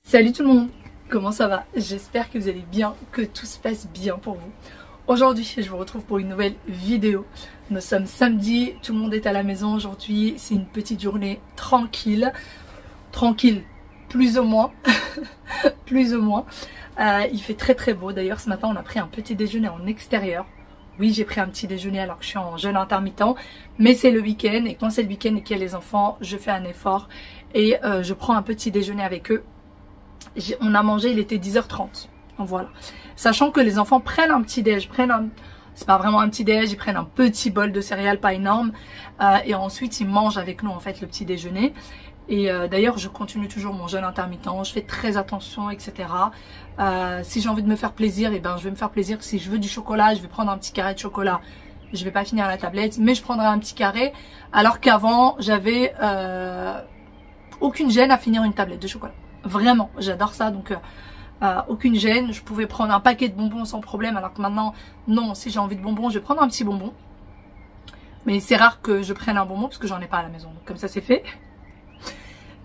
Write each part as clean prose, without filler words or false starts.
Salut tout le monde, comment ça va? J'espère que vous allez bien, que tout se passe bien pour vous. Aujourd'hui, je vous retrouve pour une nouvelle vidéo. Nous sommes samedi, tout le monde est à la maison aujourd'hui. C'est une petite journée tranquille. Tranquille, plus ou moins. Plus ou moins. Il fait très très beau. D'ailleurs, ce matin, on a pris un petit déjeuner en extérieur. Oui, j'ai pris un petit déjeuner alors que je suis en jeûne intermittent. Mais c'est le week-end. Et quand c'est le week-end et qu'il y a les enfants, je fais un effort. Et je prends un petit déjeuner avec eux. On a mangé, il était 10h30. Voilà. Sachant que les enfants prennent un petit déj, c'est pas vraiment un petit déj, ils prennent un petit bol de céréales, pas énorme. Et ensuite, ils mangent avec nous en fait le petit déjeuner. Et d'ailleurs, je continue toujours mon jeûne intermittent. Je fais très attention, etc. Si j'ai envie de me faire plaisir, et ben je vais me faire plaisir. Si je veux du chocolat, je vais prendre un petit carré de chocolat. Je vais pas finir la tablette, mais je prendrai un petit carré. Alors qu'avant, j'avais aucune gêne à finir une tablette de chocolat. Vraiment, j'adore ça, donc aucune gêne. Je pouvais prendre un paquet de bonbons sans problème, alors que maintenant, non, si j'ai envie de bonbons, je vais prendre un petit bonbon. Mais c'est rare que je prenne un bonbon, parce que j'en ai pas à la maison, donc comme ça c'est fait.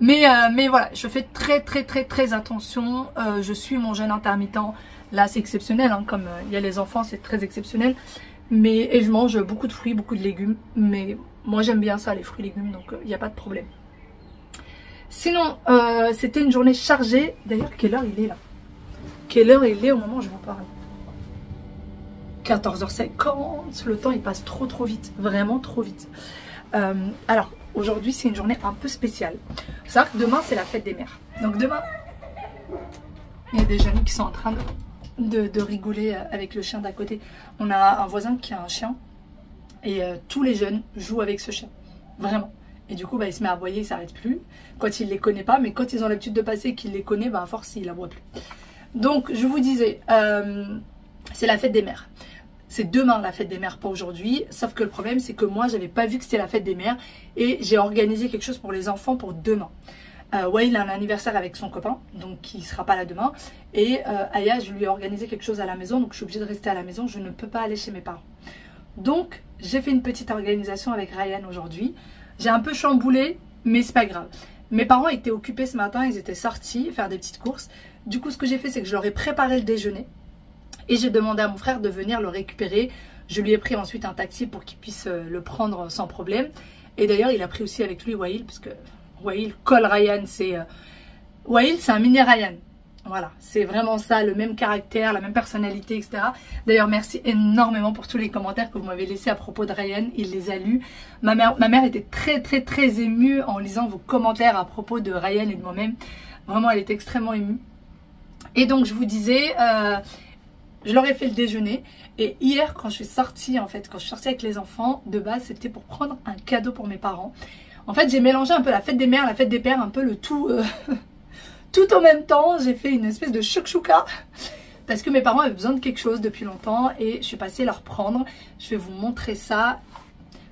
Mais voilà, je fais très attention. Je suis mon jeûne intermittent. Là, c'est exceptionnel, hein, comme il y a les enfants, c'est très exceptionnel. Et je mange beaucoup de fruits, beaucoup de légumes. Mais moi, j'aime bien ça, les fruits et légumes, donc il n'y a pas de problème. Sinon, c'était une journée chargée. D'ailleurs, quelle heure il est là? Quelle heure il est au moment où je vous parle? 14h50. Le temps, il passe trop vite. Vraiment trop vite. Alors, aujourd'hui, c'est une journée un peu spéciale. Il faut savoir que demain, c'est la fête des mères. Donc demain, il y a des jeunes qui sont en train de rigoler avec le chien d'à côté. On a un voisin qui a un chien. Et tous les jeunes jouent avec ce chien. Vraiment. Et du coup, bah, il se met à aboyer, il ne s'arrête plus. Quand il ne les connaît pas, mais quand ils ont l'habitude de passer et qu'il les connaît, bah, à force, il n'aboie plus. Donc, je vous disais, c'est la fête des mères. C'est demain la fête des mères, pas aujourd'hui. Sauf que le problème, c'est que moi, j'avais pas vu que c'était la fête des mères. Et j'ai organisé quelque chose pour les enfants pour demain. Il a un anniversaire avec son copain, donc il ne sera pas là demain. Et Aya, je lui ai organisé quelque chose à la maison, donc je suis obligée de rester à la maison. Je ne peux pas aller chez mes parents. Donc, j'ai fait une petite organisation avec Ryan aujourd'hui. J'ai un peu chamboulé, mais c'est pas grave. Mes parents étaient occupés ce matin, ils étaient sortis faire des petites courses. Du coup, ce que j'ai fait, c'est que je leur ai préparé le déjeuner. Et j'ai demandé à mon frère de venir le récupérer. Je lui ai pris ensuite un taxi pour qu'il puisse le prendre sans problème. Et d'ailleurs, il a pris aussi avec lui Wail, parce que Wail colle Ryan. Wail, c'est un mini Ryan. Voilà, c'est vraiment ça, le même caractère, la même personnalité, etc. D'ailleurs, merci énormément pour tous les commentaires que vous m'avez laissés à propos de Ryan. Il les a lus. Ma mère était très émue en lisant vos commentaires à propos de Ryan et de moi-même. Vraiment, elle était extrêmement émue. Et donc, je vous disais, je leur ai fait le déjeuner. Et hier, quand je suis sortie, en fait, quand je suis sortie avec les enfants, de base, c'était pour prendre un cadeau pour mes parents. En fait, j'ai mélangé un peu la fête des mères, la fête des pères, un peu le tout... Tout en même temps, j'ai fait une espèce de chouchouka parce que mes parents avaient besoin de quelque chose depuis longtemps et je suis passée leur prendre. Je vais vous montrer ça.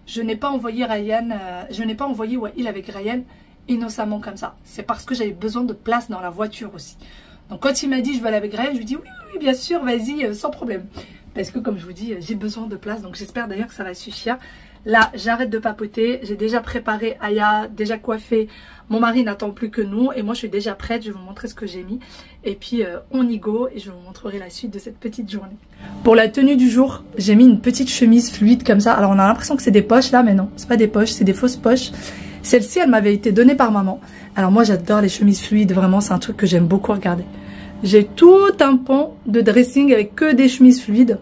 Je n'ai pas envoyé Ryan, je n'ai pas envoyé Wail avec Ryan innocemment comme ça. C'est parce que j'avais besoin de place dans la voiture aussi. Donc quand il m'a dit je veux aller avec Ryan, je lui ai dit oui bien sûr, vas-y, sans problème. Parce que comme je vous dis, j'ai besoin de place. Donc j'espère d'ailleurs que ça va suffire. Là, j'arrête de papoter. J'ai déjà préparé Aya, déjà coiffé. Mon mari n'attend plus que nous. Et moi, je suis déjà prête. Je vais vous montrer ce que j'ai mis. Et puis, on y go. Et je vous montrerai la suite de cette petite journée. Pour la tenue du jour, j'ai mis une petite chemise fluide comme ça. Alors, on a l'impression que c'est des poches là. Mais non, c'est pas des poches. C'est des fausses poches. Celle-ci, elle m'avait été donnée par maman. Alors, moi, j'adore les chemises fluides. Vraiment, c'est un truc que j'aime beaucoup regarder. J'ai tout un pan de dressing avec que des chemises fluides.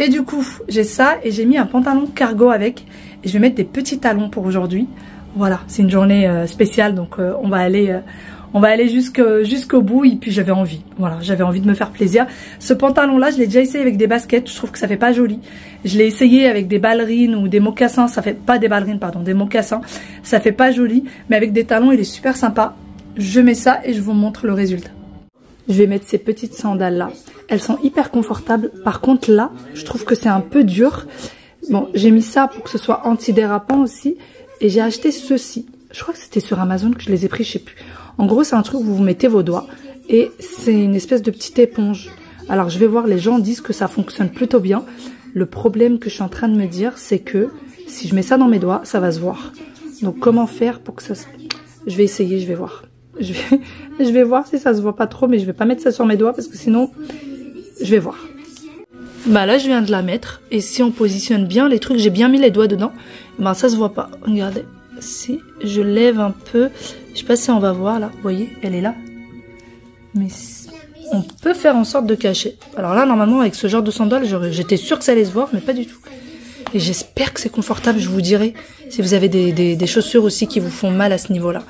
Et du coup, j'ai ça et j'ai mis un pantalon cargo avec. Et je vais mettre des petits talons pour aujourd'hui. Voilà, c'est une journée spéciale. Donc, on va aller jusqu'au bout. Et puis, j'avais envie. Voilà, j'avais envie de me faire plaisir. Ce pantalon-là, je l'ai déjà essayé avec des baskets. Je trouve que ça fait pas joli. Je l'ai essayé avec des ballerines ou des mocassins. Ça fait pas des ballerines, pardon, des mocassins. Ça fait pas joli. Mais avec des talons, il est super sympa. Je mets ça et je vous montre le résultat. Je vais mettre ces petites sandales là. Elles sont hyper confortables. Par contre là, je trouve que c'est un peu dur. Bon, j'ai mis ça pour que ce soit antidérapant aussi. Et j'ai acheté ceci. Je crois que c'était sur Amazon que je les ai pris, je sais plus. En gros, c'est un truc où vous mettez vos doigts. Et c'est une espèce de petite éponge. Alors je vais voir, les gens disent que ça fonctionne plutôt bien. Le problème que je suis en train de me dire, c'est que si je mets ça dans mes doigts, ça va se voir. Donc comment faire pour que ça se... Je vais essayer, je vais voir. Je vais voir si ça se voit pas trop, mais je vais pas mettre ça sur mes doigts parce que sinon, je vais voir. Bah là, je viens de la mettre. Et si on positionne bien les trucs, j'ai bien mis les doigts dedans, bah ça se voit pas. Regardez. Si je lève un peu, je sais pas si on va voir là. Vous voyez, elle est là. Mais on peut faire en sorte de cacher. Alors là, normalement, avec ce genre de sandales, j'étais sûre que ça allait se voir, mais pas du tout. Et j'espère que c'est confortable, je vous dirai. Si vous avez des chaussures aussi qui vous font mal à ce niveau-là.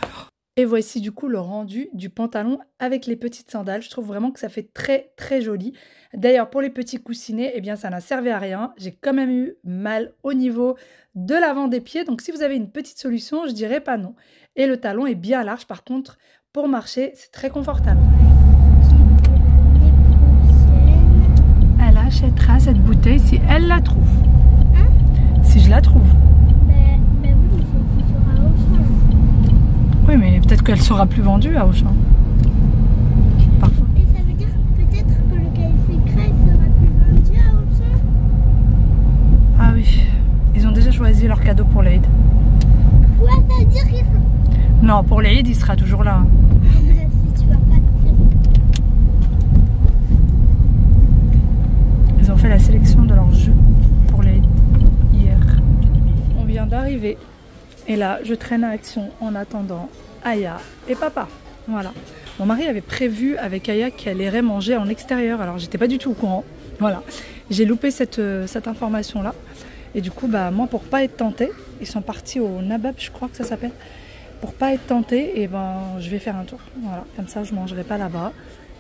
Et voici du coup le rendu du pantalon avec les petites sandales. Je trouve vraiment que ça fait très très joli. D'ailleurs pour les petits coussinets, eh bien ça n'a servi à rien. J'ai quand même eu mal au niveau de l'avant des pieds. Donc si vous avez une petite solution, je dirais pas non. Et le talon est bien large par contre. Pour marcher, c'est très confortable. Elle achètera cette bouteille si elle la trouve. Si je la trouve. Oui, mais peut-être qu'elle sera plus vendue à Auchan. Parfois. Et ça veut dire peut-être que le café crème sera plus vendu à Auchan. Ah oui, ils ont déjà choisi leur cadeau pour l'Aïd. Ouais, ça veut dire qu'il sera... Non, pour l'Aïd, il sera toujours là. Si tu vas pas te... Ils ont fait la sélection de leur jeu pour l'Aïd hier. On vient d'arriver. Et là, je traîne à Action en attendant Aya et papa. Voilà. Mon mari avait prévu avec Aya qu'elle irait manger en extérieur. Alors, j'étais pas du tout au courant. Voilà. J'ai loupé cette information-là. Et du coup, bah, moi, pour pas être tentée, ils sont partis au Nabab, je crois que ça s'appelle. Pour pas être tentée, et ben, je vais faire un tour. Voilà. Comme ça, je mangerai pas là-bas.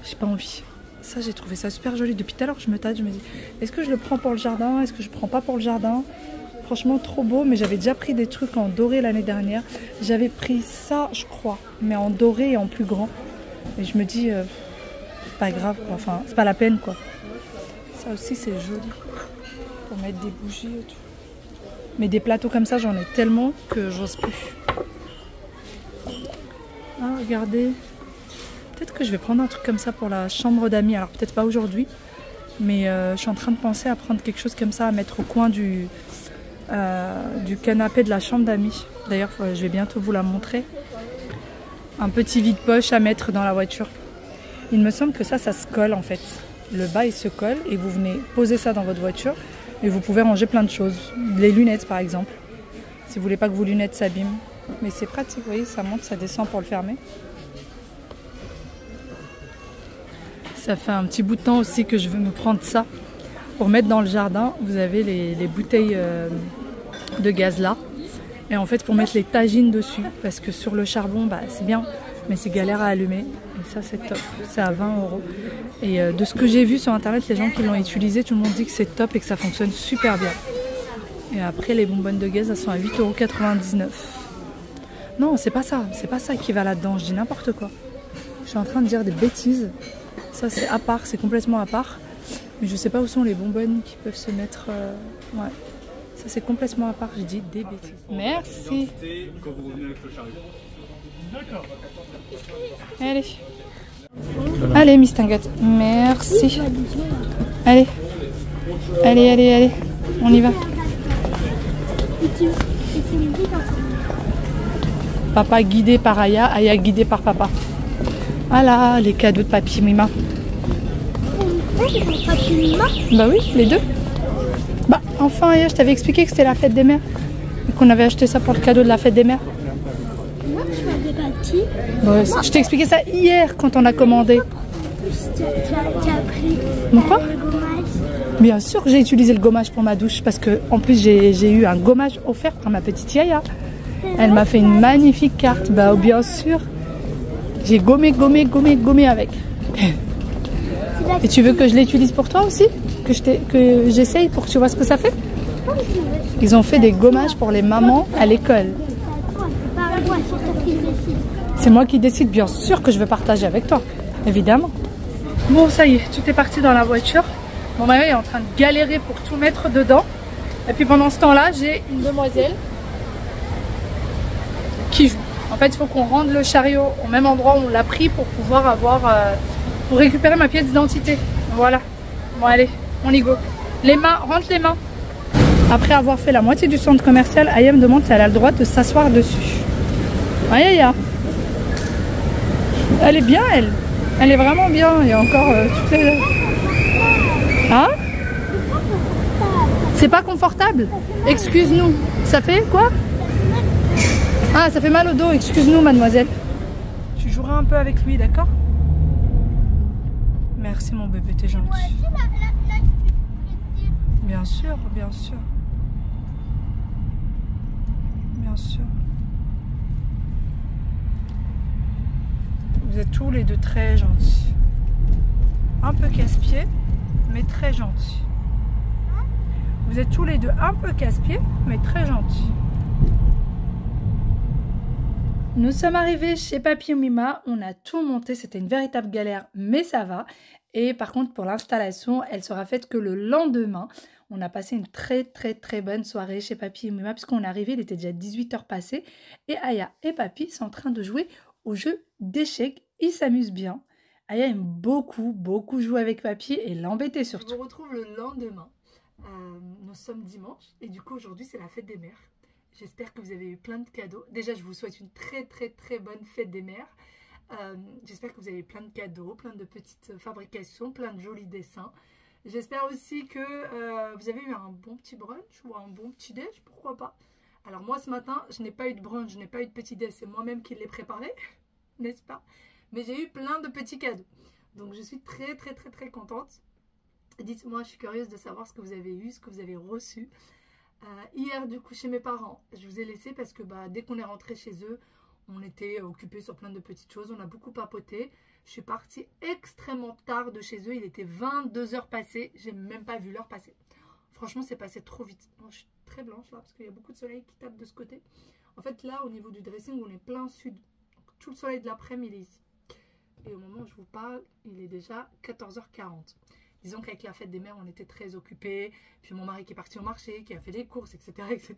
J'ai pas envie. Ça, j'ai trouvé ça super joli. Depuis tout à l'heure, je me tâte, je me dis, est-ce que je le prends pour le jardin? Est-ce que je prends pas pour le jardin? Franchement, trop beau, mais j'avais déjà pris des trucs en doré l'année dernière. J'avais pris ça, je crois, mais en doré et en plus grand. Et je me dis, pas grave, quoi. Enfin, c'est pas la peine, quoi. Ça aussi, c'est joli. Pour mettre des bougies et tout. Mais des plateaux comme ça, j'en ai tellement que j'ose plus. Ah, regardez. Peut-être que je vais prendre un truc comme ça pour la chambre d'amis. Alors, peut-être pas aujourd'hui, mais je suis en train de penser à prendre quelque chose comme ça à mettre au coin du canapé de la chambre d'amis. D'ailleurs, je vais bientôt vous la montrer. Un petit vide-poche à mettre dans la voiture. Il me semble que ça se colle en fait. Le bas, il se colle et vous venez poser ça dans votre voiture et vous pouvez ranger plein de choses. Les lunettes, par exemple. Si vous voulez pas que vos lunettes s'abîment. Mais c'est pratique, vous voyez, ça monte, ça descend pour le fermer. Ça fait un petit bout de temps aussi que je veux me prendre ça. Pour mettre dans le jardin, vous avez les bouteilles de gaz là. Et en fait, pour mettre les tagines dessus. Parce que sur le charbon, bah, c'est bien, mais c'est galère à allumer. Et ça, c'est top. C'est à 20 €. Et de ce que j'ai vu sur internet, les gens qui l'ont utilisé, tout le monde dit que c'est top et que ça fonctionne super bien. Et après, les bonbonnes de gaz, elles sont à 8,99 €. Non, c'est pas ça. C'est pas ça qui va là-dedans. Je dis n'importe quoi. Je suis en train de dire des bêtises. Ça, c'est à part. C'est complètement à part. Mais je sais pas où sont les bonbonnes qui peuvent se mettre... ouais. Ça, c'est complètement à part. J'ai dit des bêtises. Merci. Allez. Allez, Miss Tinguette. Merci. Allez. Allez, allez, allez. On y va. Papa guidé par Aya, Aya guidé par papa. Voilà, les cadeaux de papy Mima. Bah oui, les deux. Bah enfin, Aya, je t'avais expliqué que c'était la fête des mères. Et qu'on avait acheté ça pour le cadeau de la fête des mères. Moi, je m'avais pas dit. Bah, je t'ai expliqué ça hier quand on a commandé. Tu as pris Quoi ? le gommage. Bien sûr que j'ai utilisé le gommage pour ma douche parce que en plus j'ai eu un gommage offert par ma petite Yaya. Elle m'a fait une magnifique carte. Bah bien sûr. J'ai gommé avec. Et tu veux que je l'utilise pour toi aussi? Que j'essaye pour que tu vois ce que ça fait? Ils ont fait des gommages pour les mamans à l'école. C'est moi qui décide, bien sûr que je veux partager avec toi. Évidemment. Bon, ça y est, tout est parti dans la voiture. Mon mari est en train de galérer pour tout mettre dedans. Et puis pendant ce temps-là, j'ai une demoiselle qui joue. En fait, il faut qu'on rende le chariot au même endroit où on l'a pris pour pouvoir avoir... pour récupérer ma pièce d'identité. Voilà. Bon, allez, on y go. Les mains, rentre les mains. Après avoir fait la moitié du centre commercial, Aya me demande si elle a le droit de s'asseoir dessus. Aya. Elle est bien, elle. Elle est vraiment bien. Il y a encore toutes les... Hein? C'est pas confortable? Excuse-nous. Ça fait quoi? Ah, ça fait mal au dos. Excuse-nous, mademoiselle. Tu joueras un peu avec lui, d'accord? Merci, mon bébé, t'es gentil. Bien sûr, bien sûr. Bien sûr. Vous êtes tous les deux très gentils. Un peu casse-pied, mais très gentils. Vous êtes tous les deux un peu casse-pied, mais très gentils. Nous sommes arrivés chez Papy et Mima. On a tout monté. C'était une véritable galère, mais ça va. Et par contre, pour l'installation, elle sera faite que le lendemain. On a passé une très bonne soirée chez Papy et Mima, puisqu'on est arrivé, il était déjà 18 h passées. Et Aya et Papy sont en train de jouer au jeu d'échecs. Ils s'amusent bien. Aya aime beaucoup jouer avec Papy et l'embêter surtout. Je vous retrouve le lendemain. Nous sommes dimanche et du coup aujourd'hui c'est la fête des mères. J'espère que vous avez eu plein de cadeaux. Déjà je vous souhaite une très bonne fête des mères. J'espère que vous avez eu plein de cadeaux, plein de petites fabrications, plein de jolis dessins. J'espère aussi que vous avez eu un bon petit brunch ou un bon petit déj, pourquoi pas. Alors moi ce matin je n'ai pas eu de brunch, je n'ai pas eu de petit déj, c'est moi-même qui l'ai préparé, n'est-ce pas? Mais j'ai eu plein de petits cadeaux. Donc je suis très contente. Dites-moi, je suis curieuse de savoir ce que vous avez eu, ce que vous avez reçu. Hier, du coup, chez mes parents, je vous ai laissé parce que dès qu'on est rentré chez eux, on était occupés sur plein de petites choses. On a beaucoup papoté. Je suis partie extrêmement tard de chez eux. Il était 22 h passées. J'ai même pas vu l'heure passer. Franchement, c'est passé trop vite. Bon, je suis très blanche là parce qu'il y a beaucoup de soleil qui tape de ce côté. En fait, là, au niveau du dressing, on est plein sud. Donc, tout le soleil de l'après-midi, il est ici. Et au moment où je vous parle, il est déjà 14 h 40. Disons qu'avec la fête des mères, on était très occupés. Puis mon mari qui est parti au marché, qui a fait des courses, etc. etc.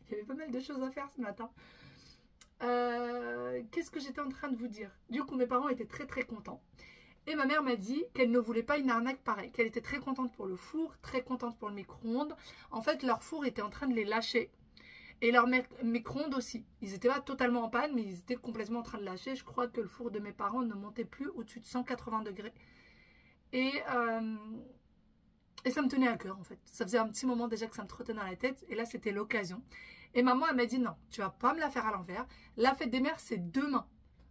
Il y avait pas mal de choses à faire ce matin. Qu'est-ce que j'étais en train de vous dire? Du coup, mes parents étaient très contents. Et ma mère m'a dit qu'elle ne voulait pas une arnaque pareille. Qu'elle était très contente pour le four, très contente pour le micro-ondes. En fait, leur four était en train de les lâcher. Et leur micro-ondes aussi. Ils n'étaient pas totalement en panne, mais ils étaient complètement en train de lâcher. Je crois que le four de mes parents ne montait plus au-dessus de 180 degrés. Et ça me tenait à cœur en fait. Ça faisait un petit moment déjà que ça me trottait dans la tête. Et là, c'était l'occasion. Et maman, elle m'a dit non, tu vas pas me la faire à l'envers. La fête des mères, c'est demain.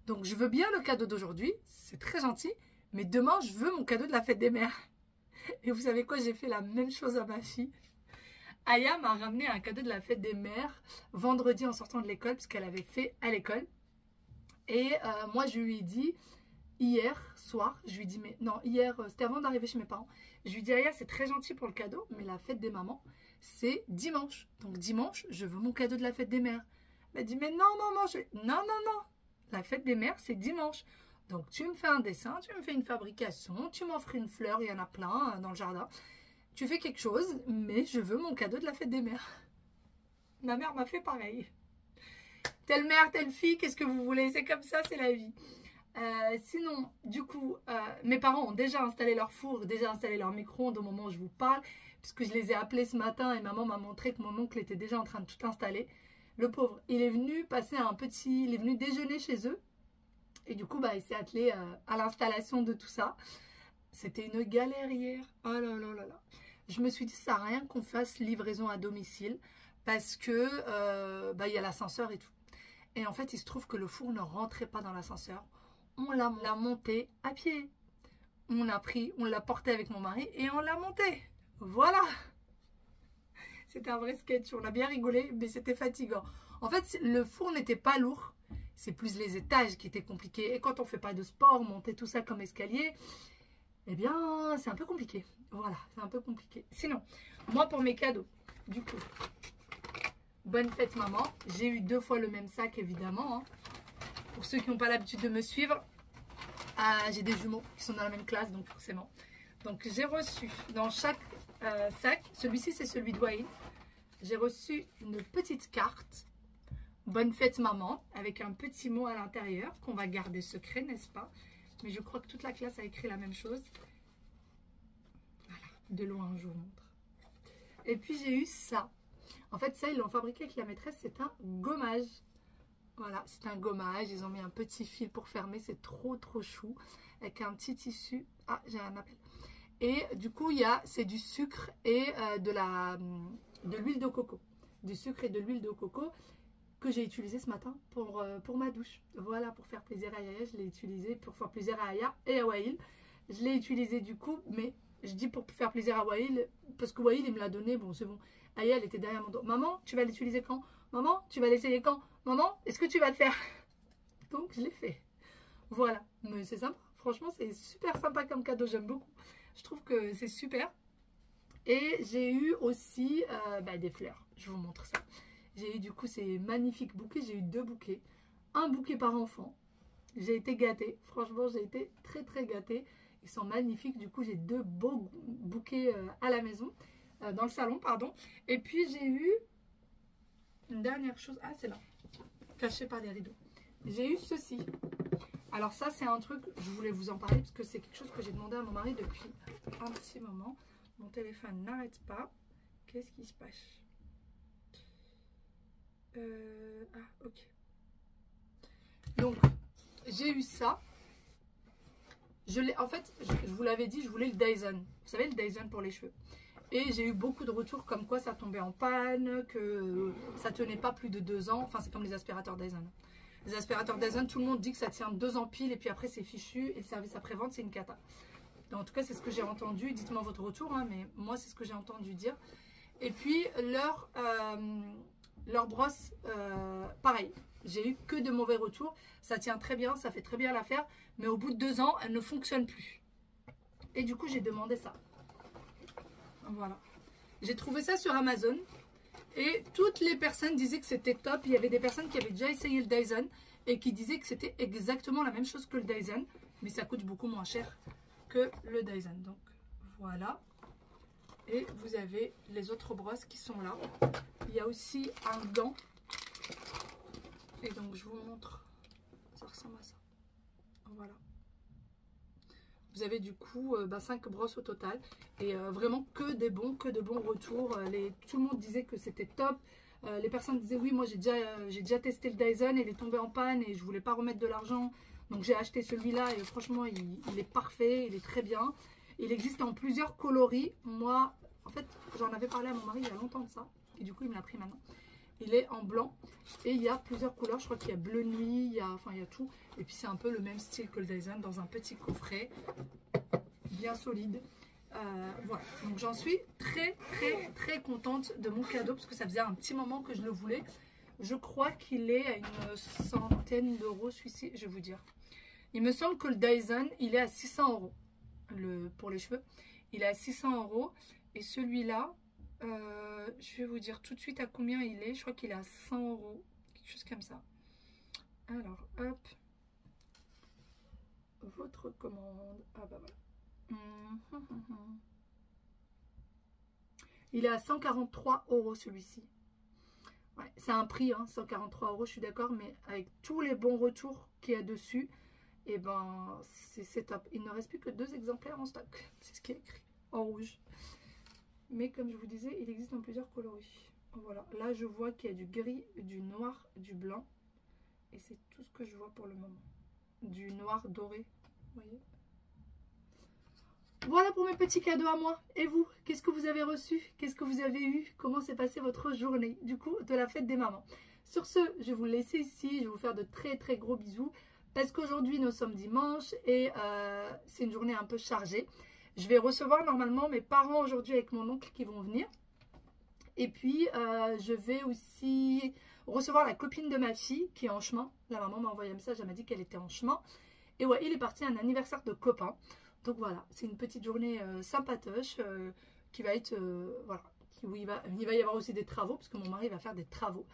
Donc, je veux bien le cadeau d'aujourd'hui. C'est très gentil. Mais demain, je veux mon cadeau de la fête des mères. Et vous savez quoi? J'ai fait la même chose à ma fille. Aya m'a ramené un cadeau de la fête des mères vendredi en sortant de l'école. Parce qu'elle avait fait à l'école. Et moi, je lui ai dit... Hier soir, je lui dis, mais non, hier, c'était avant d'arriver chez mes parents. Je lui dis, Aya, c'est très gentil pour le cadeau, mais la fête des mamans, c'est dimanche. Donc dimanche, je veux mon cadeau de la fête des mères. Elle m'a dit, mais non, maman, non. La fête des mères, c'est dimanche. Donc tu me fais un dessin, tu me fais une fabrication, tu m'offres une fleur, il y en a plein dans le jardin. Tu fais quelque chose, mais je veux mon cadeau de la fête des mères. Ma mère m'a fait pareil. Telle mère, telle fille, qu'est-ce que vous voulez? C'est comme ça, c'est la vie. Sinon, du coup, mes parents ont déjà installé leur four, déjà installé leur micro-ondes au moment où je vous parle, puisque je les ai appelés ce matin et maman m'a montré que mon oncle était déjà en train de tout installer. Le pauvre, il est venu passer il est venu déjeuner chez eux et du coup, il s'est attelé à l'installation de tout ça. C'était une galère hier. Oh là là là là. Je me suis dit, ça sert à rien qu'on fasse livraison à domicile parce que y a l'ascenseur et tout. Et en fait, il se trouve que le four ne rentrait pas dans l'ascenseur. On l'a monté à pied. On l'a porté avec mon mari et on l'a monté. Voilà. C'était un vrai sketch. On a bien rigolé, mais c'était fatigant. En fait, le four n'était pas lourd. C'est plus les étages qui étaient compliqués. Et quand on ne fait pas de sport, monter tout ça comme escalier, eh bien, c'est un peu compliqué. Voilà, c'est un peu compliqué. Sinon, moi, pour mes cadeaux, du coup, bonne fête maman. J'ai eu 2 fois le même sac, évidemment, hein. Pour ceux qui n'ont pas l'habitude de me suivre, j'ai des jumeaux qui sont dans la même classe, donc forcément. Donc j'ai reçu dans chaque sac, celui-ci c'est celui de Wayne, j'ai reçu une petite carte, bonne fête maman, avec un petit mot à l'intérieur qu'on va garder secret, n'est-ce pas? Mais je crois que toute la classe a écrit la même chose. Voilà, de loin je vous montre. Et puis j'ai eu ça. En fait ça ils l'ont fabriqué avec la maîtresse, c'est un gommage. Voilà, c'est un gommage. Ils ont mis un petit fil pour fermer. C'est trop chou. Avec un petit tissu. Ah, j'ai un appel. Et du coup, c'est du sucre et de l'huile de coco. Du sucre et de l'huile de coco que j'ai utilisé ce matin pour ma douche. Voilà, pour faire plaisir à Yaya. Je l'ai utilisé pour faire plaisir à Aya et à Waïl. Je l'ai utilisé du coup, mais je dis pour faire plaisir à Waïl, parce que Waïl, il me l'a donné. Bon, c'est bon. Aya, elle était derrière mon dos. Maman, tu vas l'utiliser quand? Maman, tu vas l'essayer quand? Maman, est-ce que tu vas le faire? Donc, je l'ai fait. Voilà. Mais c'est sympa. Franchement, c'est super sympa comme cadeau. J'aime beaucoup. Je trouve que c'est super. Et j'ai eu aussi des fleurs. Je vous montre ça. J'ai eu du coup ces magnifiques bouquets. J'ai eu 2 bouquets. Un bouquet par enfant. J'ai été gâtée. Franchement, j'ai été très gâtée. Ils sont magnifiques. Du coup, j'ai 2 beaux bouquets à la maison. Dans le salon, pardon. Et puis, j'ai eu une dernière chose. Ah, c'est là. Caché par les rideaux. J'ai eu ceci. Alors ça, c'est un truc, je voulais vous en parler parce que c'est quelque chose que j'ai demandé à mon mari depuis un petit moment. Mon téléphone n'arrête pas. Qu'est-ce qui se passe? Ah, ok. Donc, j'ai eu ça. En fait, je vous l'avais dit, je voulais le Dyson. Vous savez, le Dyson pour les cheveux. Et j'ai eu beaucoup de retours comme quoi ça tombait en panne, que ça tenait pas plus de 2 ans. Enfin, c'est comme les aspirateurs Dyson. Les aspirateurs Dyson, tout le monde dit que ça tient 2 ans pile et puis après c'est fichu et le service après-vente c'est une cata. Donc, en tout cas, c'est ce que j'ai entendu. Dites-moi votre retour, hein, mais moi c'est ce que j'ai entendu dire. Et puis leur brosse, pareil. J'ai eu que de mauvais retours. Ça tient très bien, ça fait très bien l'affaire, mais au bout de 2 ans, elle ne fonctionne plus. Et du coup, j'ai demandé ça. Voilà. J'ai trouvé ça sur Amazon. Et toutes les personnes disaient que c'était top. Il y avait des personnes qui avaient déjà essayé le Dyson et qui disaient que c'était exactement la même chose que le Dyson. Mais ça coûte beaucoup moins cher que le Dyson. Donc voilà. Et vous avez les autres brosses qui sont là. Il y a aussi un gant. Et donc je vous montre. Ça ressemble à ça. Voilà. Vous avez du coup 5 brosses au total. Et vraiment que des bons retours. Tout le monde disait que c'était top. Les personnes disaient oui, moi j'ai déjà testé le Dyson. Il est tombé en panne et je voulais pas remettre de l'argent. Donc j'ai acheté celui-là et franchement il est parfait. Il est très bien. Il existe en plusieurs coloris. Moi, en fait, j'en avais parlé à mon mari il y a longtemps de ça. Et du coup il me l'a pris maintenant. Il est en blanc et il y a plusieurs couleurs. Je crois qu'il y a bleu nuit, il y a tout. Et puis c'est un peu le même style que le Dyson dans un petit coffret bien solide. Voilà, donc j'en suis très contente de mon cadeau parce que ça faisait un petit moment que je le voulais. Je crois qu'il est à une centaine d'euros celui-ci, je vais vous dire. Il me semble que le Dyson, il est à 600 euros pour les cheveux. Il est à 600 euros et celui-là, je vais vous dire tout de suite à combien il est. Je crois qu'il est à 100 euros, quelque chose comme ça. Alors, hop. Votre commande. Ah bah voilà. Il est à 143 euros celui-ci. Ouais, c'est un prix, hein, 143 euros, je suis d'accord, mais avec tous les bons retours qu'il y a dessus, et ben c'est top. Il ne reste plus que 2 exemplaires en stock. C'est ce qui est écrit en rouge. Mais comme je vous disais, il existe en plusieurs coloris. Voilà, là je vois qu'il y a du gris, du noir, du blanc. Et c'est tout ce que je vois pour le moment. Du noir doré, vous voyez. Voilà pour mes petits cadeaux à moi. Et vous, qu'est-ce que vous avez reçu? Qu'est-ce que vous avez eu? Comment s'est passée votre journée, du coup, de la fête des mamans? Sur ce, je vais vous laisser ici. Je vais vous faire de très gros bisous. Parce qu'aujourd'hui, nous sommes dimanche et c'est une journée un peu chargée. Je vais recevoir normalement mes parents aujourd'hui avec mon oncle qui vont venir. Et puis, je vais aussi recevoir la copine de ma fille qui est en chemin. La maman m'a envoyé un message, elle m'a dit qu'elle était en chemin. Et ouais, il est parti à un anniversaire de copain. Donc voilà, c'est une petite journée sympatoche qui va être, voilà, où il va y avoir aussi des travaux, parce que mon mari va faire des travaux.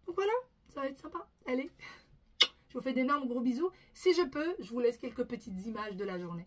Donc voilà, ça va être sympa. Allez, je vous fais d'énormes gros bisous. Si je peux, je vous laisse quelques petites images de la journée.